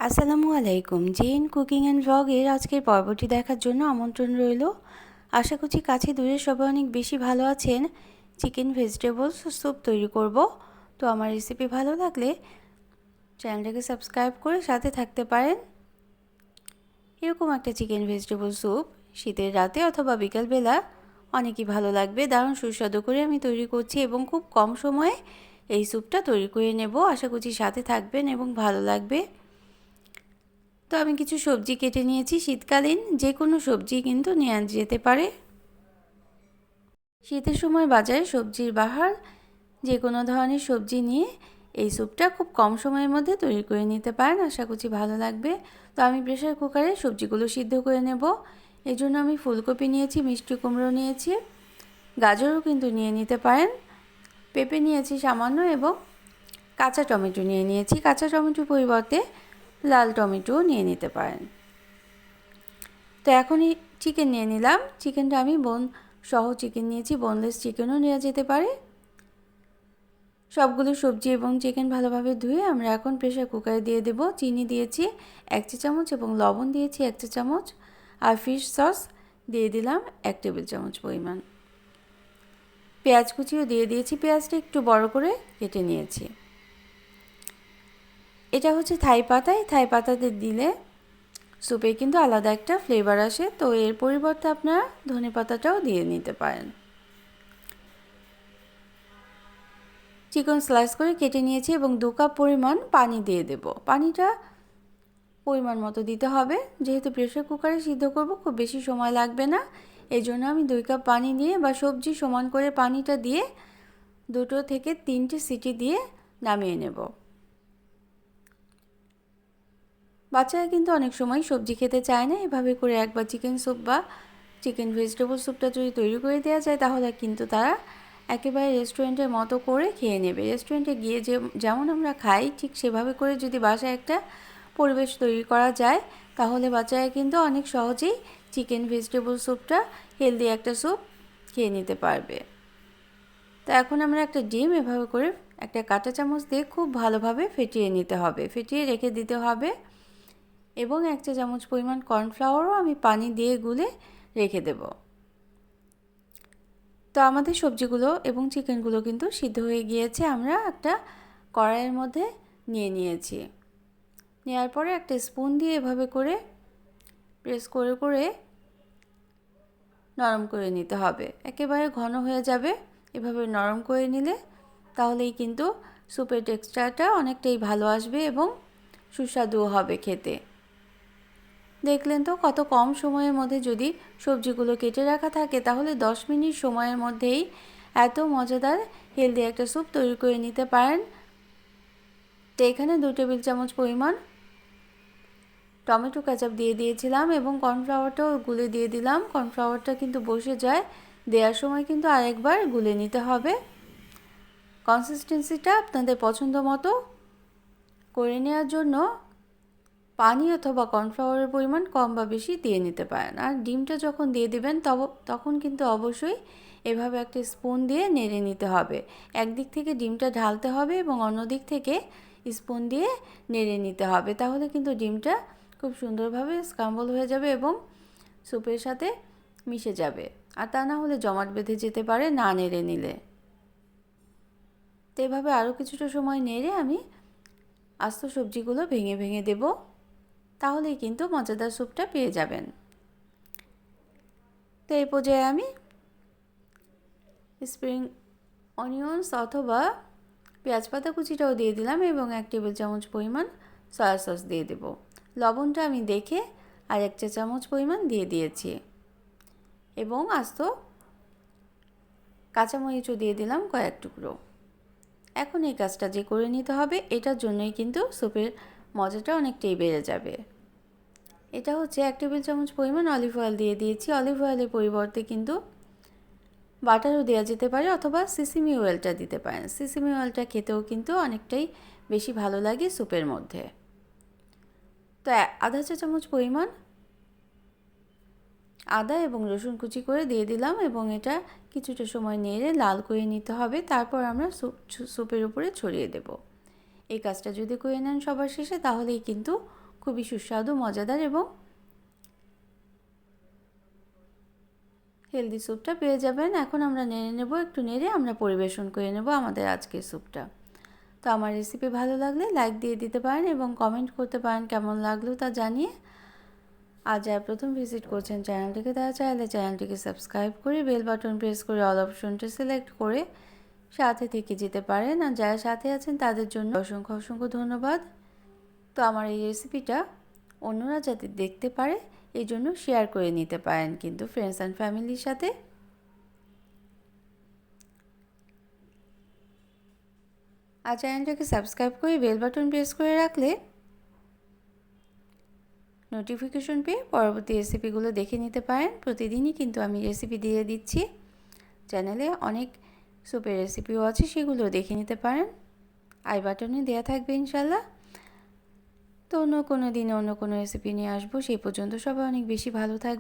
আসসালামু আলাইকুম। Gen cooking and ভ্লগের আজকের পর্বটি দেখার জন্য আমন্ত্রণ রইল। আশা করছি কাছে দূরে সবাই অনেক বেশি ভালো আছেন। চিকেন ভেজিটেবলস স্যুপ তৈরি করব। তো আমার রেসিপি ভালো লাগলে চ্যানেলটাকে সাবস্ক্রাইব করে সাথে থাকতে পারেন। এরকম একটা চিকেন ভেজিটেবল স্যুপ শীতের রাতে অথবা বিকালবেলা অনেকই ভালো লাগবে। দারুণ সুস্বাদু করে আমি তৈরি করছি এবং খুব কম সময়ে এই স্যুপটা তৈরি করে নেব। আশা করছি সাথে থাকবেন এবং ভালো লাগবে। তো আমি কিছু সবজি কেটে নিয়েছি। শীতকালীন যে কোনো সবজি কিন্তু নেওয়া যেতে পারে। শীতের সময় বাজারে সবজির বাহার, যে কোনো ধরনের সবজি নিয়ে এই স্যুপটা খুব কম সময়ের মধ্যে তৈরি করে নিতে পারেন। আশা করছি ভালো লাগবে। তো আমি প্রেসার কুকারে সবজিগুলো সিদ্ধ করে নেব। এই জন্য আমি ফুলকপি নিয়েছি, মিষ্টি কুমড়ো নিয়েছি, গাজরও কিন্তু নিয়ে নিতে পারেন, পেঁপে নিয়েছি সামান্য এবং কাঁচা টমেটো নিয়ে নিয়েছি। কাঁচা টমেটোর পরিবর্তে লাল টমেটোও নিয়ে নিতে পারেন। তো এখনই চিকেন নিয়ে নিলাম। চিকেনটা আমি বোন সহ চিকেন নিয়েছি, বোনলেস চিকেনও নেওয়া যেতে পারে। সবগুলো সবজি এবং চিকেন ভালোভাবে ধুয়ে আমরা এখন প্রেসার কুকারে দিয়ে দেব। চিনি দিয়েছি 1 চা চামচ এবং লবণ দিয়েছি 1 চা চামচ, আর ফিশ সস দিয়ে দিলাম 1 টেবিল চামচ পরিমাণ। পেঁয়াজ কুচিও দিয়ে দিয়েছি, পেঁয়াজটা একটু বড় করে কেটে নিয়েছি। এটা হচ্ছে থাই পাতায়, থাই পাতাতে দিলে স্যুপে কিন্তু আলাদা একটা ফ্লেভার আসে। তো এর পরিবর্তে আপনারা ধনেপাতাটাও দিয়ে নিতে পারেন। চিকেন স্লাইস করে কেটে নিয়েছি এবং 2 কাপ পরিমাণ পানি দিয়ে দেব। পানিটা পরিমাণ মতো দিতে হবে, যেহেতু প্রেসার কুকারে সিদ্ধ করব খুব বেশি সময় লাগবে না। এই জন্য আমি 2 কাপ পানি দিয়ে বা সবজি সমান করে পানিটা দিয়ে 2 থেকে 3টে সিটি দিয়ে নামিয়ে নেব। বাচ্চারা কিন্তু অনেক সময় সবজি খেতে চায় না। এভাবে করে একবার চিকেন স্যুপ বা চিকেন ভেজিটেবল স্যুপটা যদি তৈরি করে দেওয়া যায় তাহলে কিন্তু তারা একেবারে রেস্টুরেন্টের মতো করে খেয়ে নেবে। রেস্টুরেন্টে গিয়ে যেমন আমরা খাই ঠিক সেভাবে করে যদি বাসায় একটা পরিবেশ তৈরি করা যায় তাহলে বাচ্চারা কিন্তু অনেক সহজেই চিকেন ভেজিটেবল স্যুপটা, হেলদি একটা স্যুপ খেয়ে নিতে পারবে। তো এখন আমরা একটা ডিম এভাবে করে একটা কাঁটা চামচ দিয়ে খুব ভালোভাবে ফেটিয়ে নিতে হবে, ফেটিয়ে রেখে দিতে হবে। এবং 1 চা চামচ পরিমাণ কর্নফ্লাওয়ারও আমি পানি দিয়ে গুলে রেখে দেব। তো আমাদের সবজিগুলো এবং চিকেনগুলো কিন্তু সিদ্ধ হয়ে গিয়েছে। আমরা একটা কড়াইয়ের মধ্যে নিয়ে নিয়েছি। নেওয়ার পরে একটা স্পুন দিয়ে এভাবে করে প্রেস করে করে নরম করে নিতে হবে। একেবারে ঘন হয়ে যাবে এভাবে নরম করে নিলে, তাহলেই কিন্তু স্যুপের টেক্সচারটা অনেকটাই ভালো আসবে এবং সুস্বাদুও হবে খেতে। দেখলেন তো কত কম সময়ের মধ্যে যদি সবজিগুলো কেটে রাখা থাকে তাহলে 10 মিনিট সময়ের মধ্যেই এত মজাদার হেলদি একটা স্যুপ তৈরি করে নিতে পারেন। তো এখানে 2 টেবিল চামচ পরিমাণ টমেটো কেচাপ দিয়ে দিয়েছিলাম এবং কর্নফ্লাওয়ারটাও গুলে দিয়ে দিলাম। কর্নফ্লাওয়ারটা কিন্তু বসে যায়, দেওয়ার সময় কিন্তু আরেকবার গুলে নিতে হবে। কনসিস্টেন্সিটা আপনাদের পছন্দ মতো করে নেওয়ার জন্য পানি অথবা কর্নফ্লাওয়ারের পরিমাণ কম বা বেশি দিয়ে নিতে পারেন। আর ডিমটা যখন দিয়ে দিবেন তখন কিন্তু অবশ্যই এভাবে একটা স্পুন দিয়ে নেড়ে নিতে হবে। একদিক থেকে ডিমটা ঢালতে হবে এবং অন্য দিক থেকে স্পুন দিয়ে নেড়ে নিতে হবে, তাহলে কিন্তু ডিমটা খুব সুন্দরভাবে স্ক্রাম্বল হয়ে যাবে এবং স্যুপের সাথে মিশে যাবে। আর তা না হলে জমাট বেঁধে যেতে পারে না নেড়ে নিলে। তো এভাবে আরও কিছুটা সময় নেড়ে আমি আস্ত সবজিগুলো ভেঙে ভেঙে দেব, তাহলেই কিন্তু মজাদার স্যুপটা পেয়ে যাবেন। তো এই পর্যায়ে আমি স্প্রিং অনিয়ন্স অথবা পেঁয়াজ পাতা কুচিটাও দিয়ে দিলাম এবং 1 টেবিল চামচ পরিমাণ সয়া সস দিয়ে দেব। লবণটা আমি দেখে আর 1 চা চামচ পরিমাণ দিয়ে দিয়েছি এবং আস্ত কাঁচামরিচও দিয়ে দিলাম কয়েক টুকরো। এখন এই কাজটা যে করে নিতে হবে, এটার জন্যই কিন্তু স্যুপের মজাটা অনেকটাই বেড়ে যাবে। এটা হচ্ছে 1 টেবিল চামচ পরিমাণ অলিভ অয়েল দিয়ে দিয়েছি। অলিভ অয়েলের পরিবর্তে কিন্তু বাটারও দেওয়া যেতে পারে অথবা সিসিমি অয়েলটা দিতে পারেন। সিসিমি অয়েলটা খেতেও কিন্তু অনেকটাই বেশি ভালো লাগে স্যুপের মধ্যে। তো আধা চা চামচ পরিমাণ আদা এবং রসুন কুচি করে দিয়ে দিলাম এবং এটা কিছুটা সময় নেড়ে লাল করে নিতে হবে। তারপর আমরা স্যুপের উপরে ছড়িয়ে দেব। এই কাজটা যদি করে নেন সবার শেষে তাহলেই কিন্তু খুবই সুস্বাদু, মজাদার এবং হেলদি স্যুপটা পেয়ে যাবেন। এখন আমরা নেড়ে নেব, একটু নেড়ে আমরা পরিবেশন করে নেব আমাদের আজকের স্যুপটা। তো আমার রেসিপি ভালো লাগলে লাইক দিয়ে দিতে পারেন এবং কমেন্ট করতে পারেন কেমন লাগলো তা জানিয়ে। আর যারা প্রথম ভিজিট করছেন চ্যানেলটিকে, তারা চাইলে চ্যানেলটিকে সাবস্ক্রাইব করে বেল বাটন প্রেস করে অল অপশনটা সিলেক্ট করে সাথে থেকে যেতে পারেন। আর যারা সাথে আছেন তাদের জন্য অসংখ্য অসংখ্য ধন্যবাদ। তো আমার এই রেসিপিটা অন্যরা যাতে দেখতে পারে এই জন্য শেয়ার করে নিতে পারেন কিন্তু ফ্রেন্ডস অ্যান্ড ফ্যামিলির সাথে। আর চ্যানেলটাকে সাবস্ক্রাইব করে বেল বাটন প্রেস করে রাখলে নোটিফিকেশন পেয়ে পরবর্তী রেসিপিগুলো দেখে নিতে পারেন। প্রতিদিনই কিন্তু আমি রেসিপি দিয়ে দিচ্ছি চ্যানেলে, অনেক স্যুপের রেসিপিও আছে, সেগুলো দেখে নিতে পারেন। আই বাটনে দেওয়া থাকবে ইনশাল্লাহ। তো অন্য কোনো দিনে অন্য কোনো রেসিপি নিয়ে আসবো। সেই পর্যন্ত সবাই অনেক বেশি ভালো থাকবে।